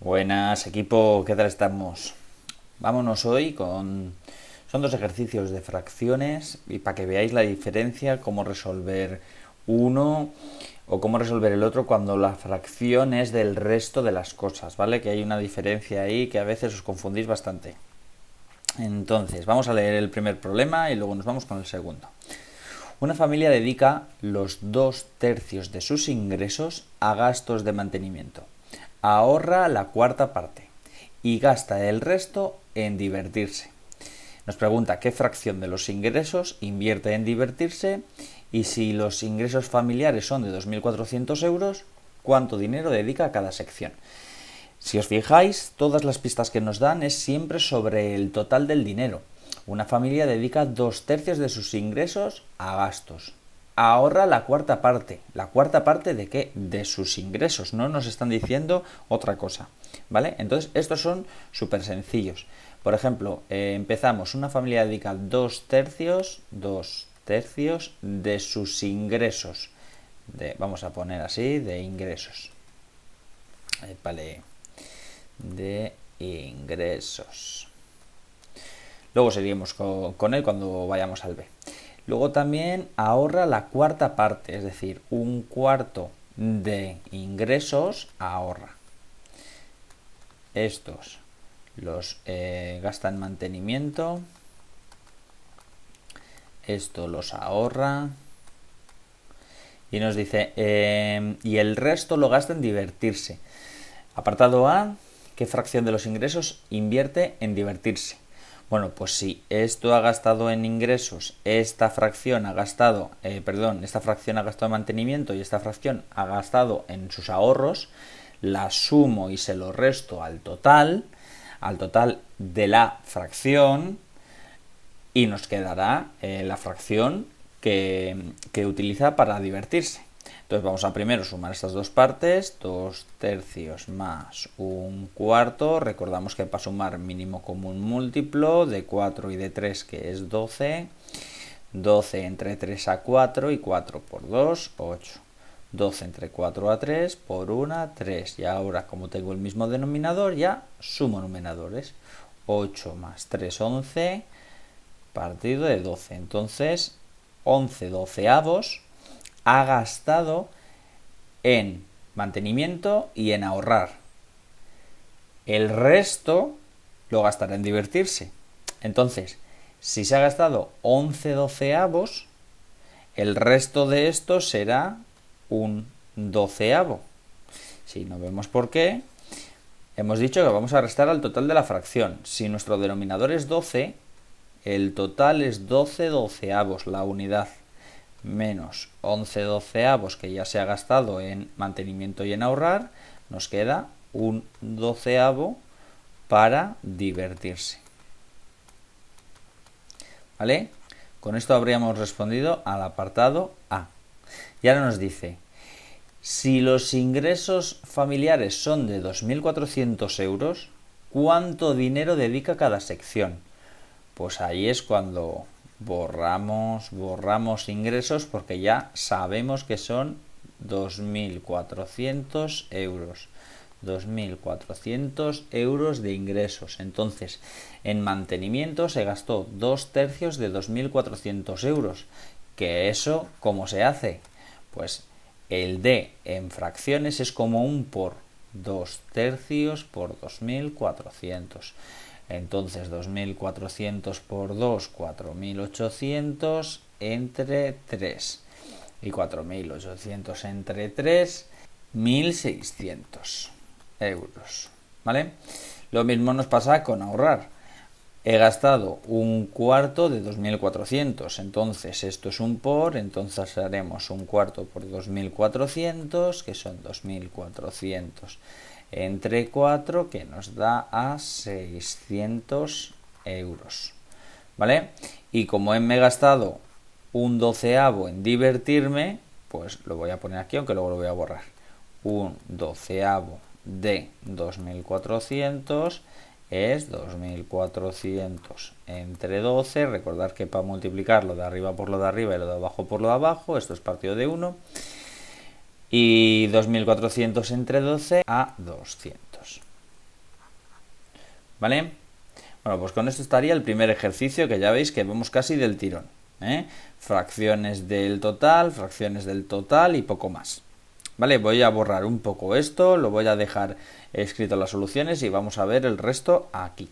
Buenas, equipo, ¿qué tal estamos? Vámonos hoy con... Son dos ejercicios de fracciones y para que veáis la diferencia, cómo resolver uno o cómo resolver el otro cuando la fracción es del resto de las cosas, ¿vale? Que hay una diferencia ahí que a veces os confundís bastante. Entonces, vamos a leer el primer problema y luego nos vamos con el segundo. Una familia dedica los 2/3 de sus ingresos a gastos de mantenimiento. Ahorra la cuarta parte y gasta el resto en divertirse. Nos pregunta qué fracción de los ingresos invierte en divertirse y si los ingresos familiares son de 2.400 euros, cuánto dinero dedica a cada sección. Si os fijáis, todas las pistas que nos dan es siempre sobre el total del dinero. Una familia dedica 2/3 de sus ingresos a gastos. Ahorra la cuarta parte. ¿La cuarta parte de qué? De sus ingresos. No nos están diciendo otra cosa. ¿Vale? Entonces, estos son súper sencillos. Por ejemplo, empezamos. Una familia dedica 2/3 de sus ingresos. Vamos a poner así, de ingresos. Vale. De ingresos. Luego seguimos con él cuando vayamos al B. Luego también ahorra la cuarta parte, es decir, un cuarto de ingresos ahorra. Estos los gasta en mantenimiento. Esto los ahorra. Y nos dice, y el resto lo gasta en divertirse. Apartado A, ¿qué fracción de los ingresos invierte en divertirse? Bueno, pues si esto ha gastado en ingresos, esta fracción ha gastado en mantenimiento y esta fracción ha gastado en sus ahorros, la sumo y se lo resto al total de la fracción y nos quedará la fracción que utiliza para divertirse. Entonces vamos a primero sumar estas dos partes, 2/3 más un cuarto. Recordamos que para sumar mínimo común múltiplo de 4 y de 3, que es 12. 12 entre 3 a 4 y 4 por 2, 8. 12 entre 4 a 3 por 1, 3. Y ahora, como tengo el mismo denominador, ya sumo numeradores. 8 más 3, 11, partido de 12. Entonces, 11 doceavos ha gastado en mantenimiento y en ahorrar. El resto lo gastará en divertirse. Entonces, si se ha gastado 11 doceavos, el resto de esto será un doceavo. Si no vemos por qué, hemos dicho que vamos a restar al total de la fracción. Si nuestro denominador es 12, el total es 12 doceavos, la unidad, menos 11 doceavos que ya se ha gastado en mantenimiento y en ahorrar, nos queda un doceavo para divertirse. ¿Vale? Con esto habríamos respondido al apartado A. Y ahora nos dice, si los ingresos familiares son de 2.400 euros, ¿cuánto dinero dedica cada sección? Pues ahí es cuando borramos ingresos porque ya sabemos que son 2.400 euros. 2.400 euros de ingresos. Entonces, en mantenimiento se gastó 2/3 de 2.400 euros. ¿Que eso cómo se hace? Pues el D en fracciones es como un por. 2/3 por 2.400. Entonces 2.400 por 2, 4.800 entre 3. Y 4.800 entre 3, 1.600 euros. ¿Vale? Lo mismo nos pasa con ahorrar. He gastado un cuarto de 2.400, entonces esto es un por, entonces haremos un cuarto por 2.400, que son 2.400 entre 4, que nos da a 600 euros. ¿Vale? Y como me he gastado un doceavo en divertirme, pues lo voy a poner aquí, aunque luego lo voy a borrar. Un doceavo de 2.400 es 2.400 entre 12. Recordad que para multiplicar lo de arriba por lo de arriba y lo de abajo por lo de abajo, esto es partido de 1. Y 2.400 entre 12 a 200. ¿vale? Bueno, pues con esto estaría el primer ejercicio, que ya veis que vemos casi del tirón, ¿eh? Fracciones del total y poco más. Vale, voy a borrar un poco esto, lo voy a dejar escrito las soluciones y vamos a ver el resto aquí.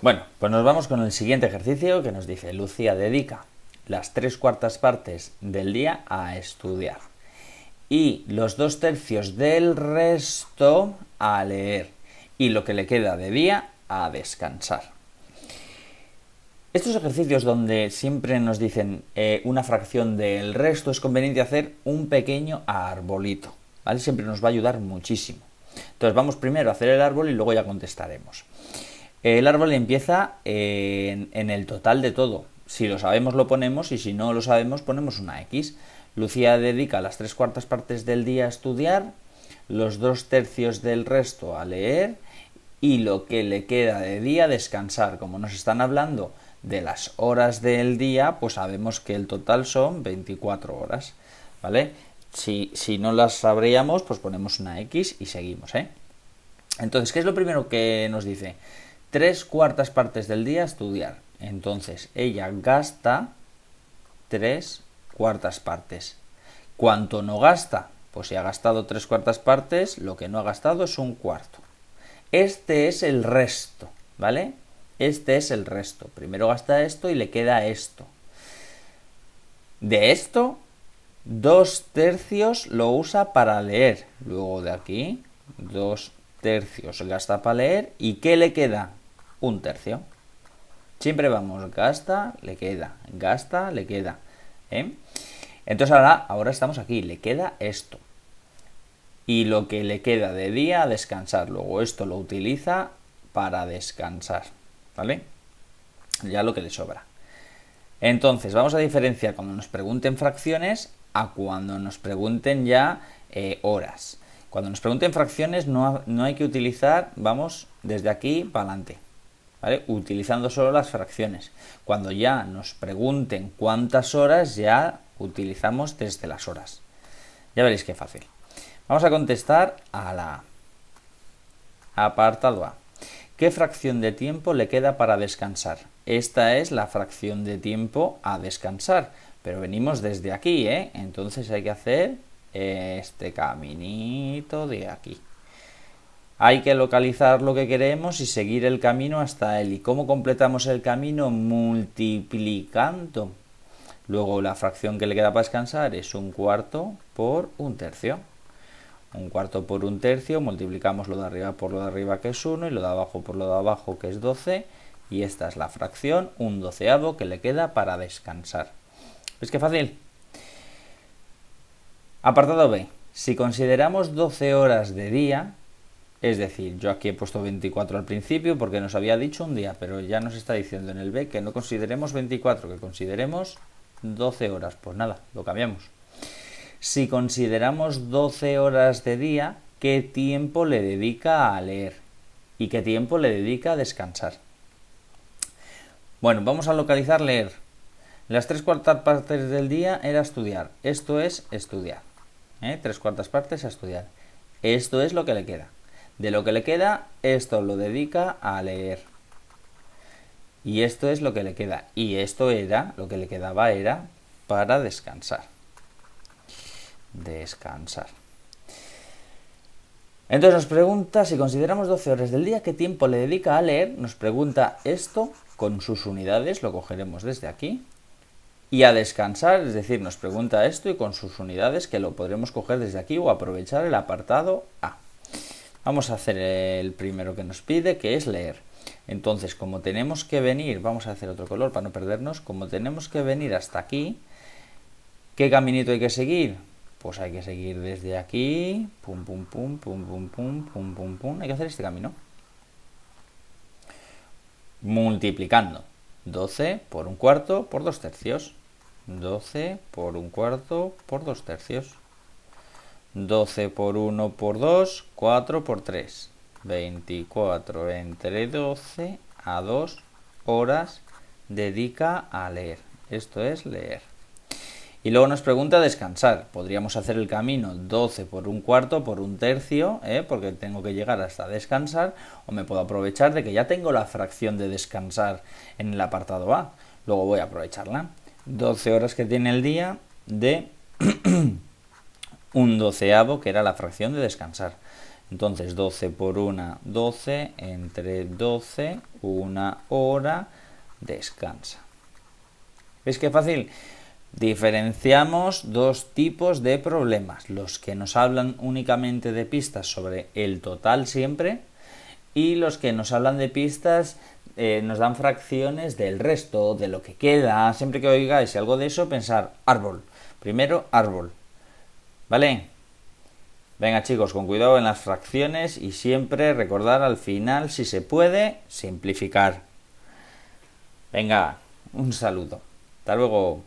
Bueno, pues nos vamos con el siguiente ejercicio que nos dice: Lucía dedica las 3/4 partes del día a estudiar y los 2/3 del resto a leer y lo que le queda de día a descansar. Estos ejercicios donde siempre nos dicen una fracción del resto, es conveniente hacer un pequeño arbolito, ¿vale? Siempre nos va a ayudar muchísimo. Entonces vamos primero a hacer el árbol y luego ya contestaremos. El árbol empieza en el total de todo. Si lo sabemos lo ponemos y si no lo sabemos ponemos una X. Lucía dedica las 3/4 partes del día a estudiar, los 2/3 del resto a leer y lo que le queda de día a descansar. Como nos están hablando de las horas del día, pues sabemos que el total son 24 horas, ¿vale? Si no las sabríamos, pues ponemos una X y seguimos, ¿eh? Entonces, ¿qué es lo primero que nos dice? 3/4 partes del día a estudiar. Entonces, ella gasta 3/4 partes. ¿Cuánto no gasta? Pues si ha gastado 3/4 partes, lo que no ha gastado es 1/4. Este es el resto, ¿vale? Este es el resto. Primero gasta esto y le queda esto. De esto, 2/3 lo usa para leer. Luego de aquí, 2/3 gasta para leer. ¿Y qué le queda? 1/3. Siempre vamos, gasta, le queda, ¿eh? Entonces ahora estamos aquí, le queda esto. Y lo que le queda de día a descansar. Luego esto lo utiliza para descansar, ¿vale? Ya lo que le sobra. Entonces vamos a diferenciar cuando nos pregunten fracciones a cuando nos pregunten ya horas. Cuando nos pregunten fracciones no hay que utilizar, vamos desde aquí para adelante, ¿vale? Utilizando solo las fracciones. Cuando ya nos pregunten cuántas horas, ya utilizamos desde las horas. Ya veréis qué fácil. Vamos a contestar a la A. Apartado A. ¿Qué fracción de tiempo le queda para descansar? Esta es la fracción de tiempo a descansar, pero venimos desde aquí, ¿eh? Entonces hay que hacer este caminito de aquí. Hay que localizar lo que queremos y seguir el camino hasta él. ¿Y cómo completamos el camino? Multiplicando. Luego la fracción que le queda para descansar es 1/4 por 1/3. 1/4 por 1/3, multiplicamos lo de arriba por lo de arriba, que es 1, y lo de abajo por lo de abajo, que es 12, y esta es la fracción 1/12 que le queda para descansar. ¿Ves qué fácil? Apartado B. Si consideramos 12 horas de día, es decir, yo aquí he puesto 24 al principio porque nos había dicho un día, pero ya nos está diciendo en el B que no consideremos 24, que consideremos 12 horas. Pues nada, lo cambiamos. Si consideramos 12 horas de día, ¿qué tiempo le dedica a leer? ¿Y qué tiempo le dedica a descansar? Bueno, vamos a localizar leer. Las 3/4 partes del día era estudiar. Esto es estudiar. 3/4 partes a estudiar. Esto es lo que le queda. De lo que le queda, esto lo dedica a leer. Y esto es lo que le queda. Y esto era, lo que le quedaba era para descansar. Entonces nos pregunta, si consideramos 12 horas del día, ¿qué tiempo le dedica a leer? Nos pregunta esto con sus unidades, lo cogeremos desde aquí. Y a descansar, es decir, nos pregunta esto y con sus unidades, que lo podremos coger desde aquí o aprovechar el apartado A. Vamos a hacer el primero que nos pide, que es leer. Entonces, como tenemos que venir, vamos a hacer otro color para no perdernos, como tenemos que venir hasta aquí, ¿qué caminito hay que seguir? Pues hay que seguir desde aquí, pum, pum, pum, pum, pum, pum, pum, pum, pum. Hay que hacer este camino. Multiplicando. 12 por 1/4 por 2/3. 12 por 1/4 por 2/3. 12 por 1 por 2, 4 por 3. 24 entre 12 a 2 horas dedica a leer. Esto es leer. Y luego nos pregunta descansar. Podríamos hacer el camino 12 por un cuarto, por un tercio, porque tengo que llegar hasta descansar, o me puedo aprovechar de que ya tengo la fracción de descansar en el apartado A. Luego voy a aprovecharla. 12 horas que tiene el día de un doceavo, que era la fracción de descansar. Entonces 12 por 1, 12, entre 12, 1 hora, descansa. ¿Veis qué fácil? Diferenciamos dos tipos de problemas, los que nos hablan únicamente de pistas sobre el total siempre y los que nos hablan de pistas, nos dan fracciones del resto, de lo que queda. Siempre que oigáis algo de eso, pensar árbol. Primero árbol, ¿vale? Venga chicos, con cuidado en las fracciones y siempre recordar al final, si se puede, simplificar. Venga, un saludo. Hasta luego.